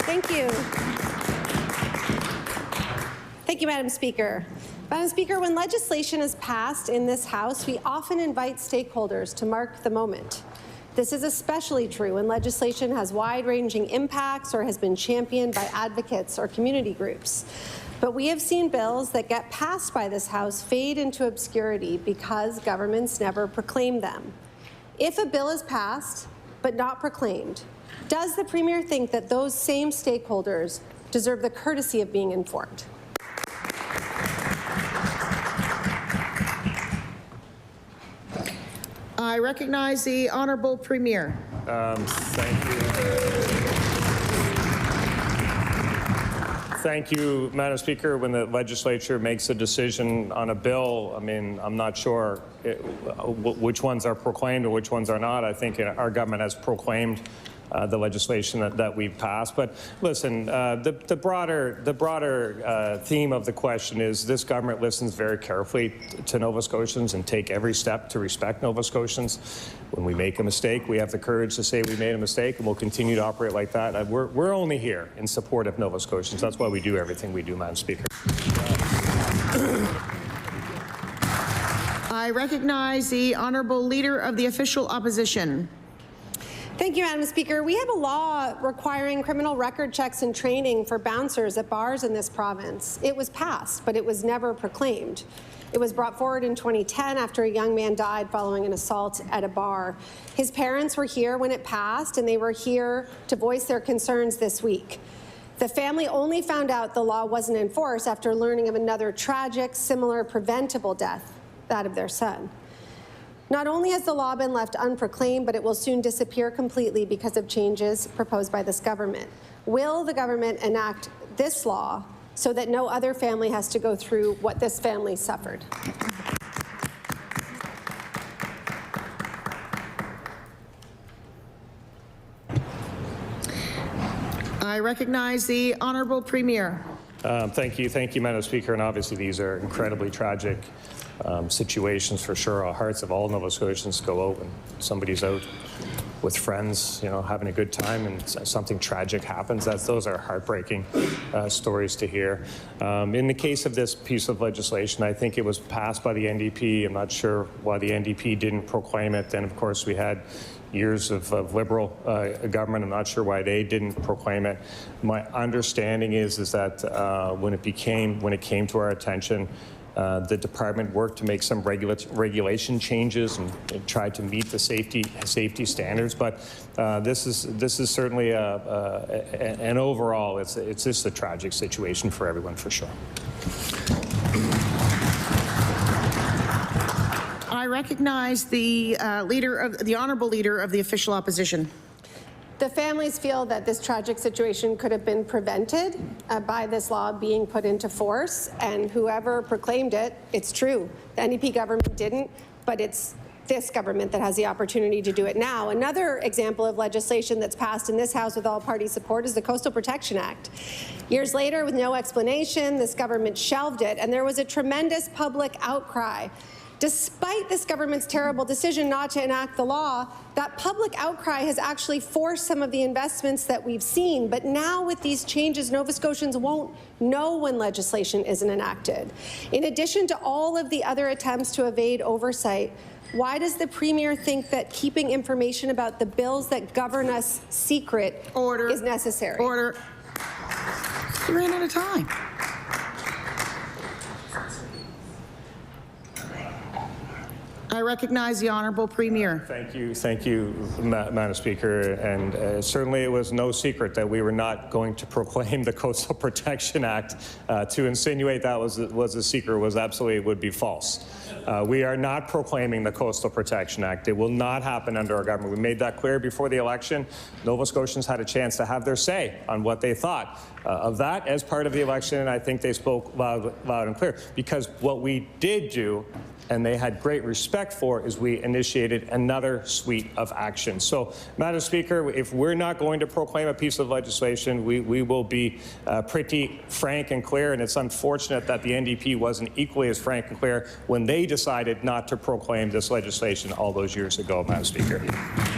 Thank you. Thank you, Madam Speaker. Madam Speaker, when legislation is passed in this House, we often invite stakeholders to mark the moment. This is especially true when legislation has wide-ranging impacts or has been championed by advocates or community groups. But we have seen bills that get passed by this House fade into obscurity because governments never proclaim them. If a bill is passed but not proclaimed, does the Premier think that those same stakeholders deserve the courtesy of being informed? I recognize the Honourable Premier. Thank you. Thank you, Madam Speaker. When the Legislature makes a decision on a bill, I mean, I'm not sure which ones are proclaimed or which ones are not. I think our government has proclaimed the legislation that we've passed. But listen, the broader theme of the question is this government listens very carefully to Nova Scotians and take every step to respect Nova Scotians. When we make a mistake, we have the courage to say we made a mistake, and we'll continue to operate like that. We're only here in support of Nova Scotians. That's why we do everything we do, Madam Speaker. I recognize the Honourable Leader of the Official Opposition. Thank you, Madam Speaker. We have a law requiring criminal record checks and training for bouncers at bars in this province. It was passed, but it was never proclaimed. It was brought forward in 2010 after a young man died following an assault at a bar. His parents were here when it passed, and they were here to voice their concerns this week. The family only found out the law wasn't enforced after learning of another tragic, similar, preventable death, that of their son. Not only has the law been left unproclaimed, but it will soon disappear completely because of changes proposed by this government. Will the government enact this law so that no other family has to go through what this family suffered? I recognize the Honourable Premier. Thank you, Madam Speaker. And obviously, these are incredibly tragic situations for sure. Our hearts of all Nova Scotians go out when somebody's out with friends, you know, having a good time, and something tragic happens. Those are heartbreaking stories to hear. In the case of this piece of legislation, I think it was passed by the NDP. I'm not sure why the NDP didn't proclaim it. Then, of course, we had years of Liberal government. I'm not sure why they didn't proclaim it. My understanding is that when it came to our attention, the department worked to make some regulation changes and tried to meet the safety standards. But this is certainly an overall, it's just a tragic situation for everyone, for sure. I recognize the Honourable Leader of the Official Opposition. The families feel that this tragic situation could have been prevented by this law being put into force, and whoever proclaimed it, it's true. The NDP government didn't, but it's this government that has the opportunity to do it now. Another example of legislation that's passed in this House with all-party support is the Coastal Protection Act. Years later, with no explanation, this government shelved it, and there was a tremendous public outcry. Despite this government's terrible decision not to enact the law, that public outcry has actually forced some of the investments that we've seen. But now with these changes, Nova Scotians won't know when legislation isn't enacted. In addition to all of the other attempts to evade oversight, why does the Premier think that keeping information about the bills that govern us secret is necessary? Order. You ran out of time. I recognize the Honourable Premier. Thank you, Madam Speaker. And certainly it was no secret that we were not going to proclaim the Coastal Protection Act. To insinuate that was a secret would be false. We are not proclaiming the Coastal Protection Act. It will not happen under our government. We made that clear before the election. Nova Scotians had a chance to have their say on what they thought of that as part of the election, and I think they spoke loud and clear. Because what we did do, and they had great respect for, is we initiated another suite of action. So, Madam Speaker, if we're not going to proclaim a piece of legislation, we will be pretty frank and clear, and it's unfortunate that the NDP wasn't equally as frank and clear when they decided not to proclaim this legislation all those years ago, Madam Speaker.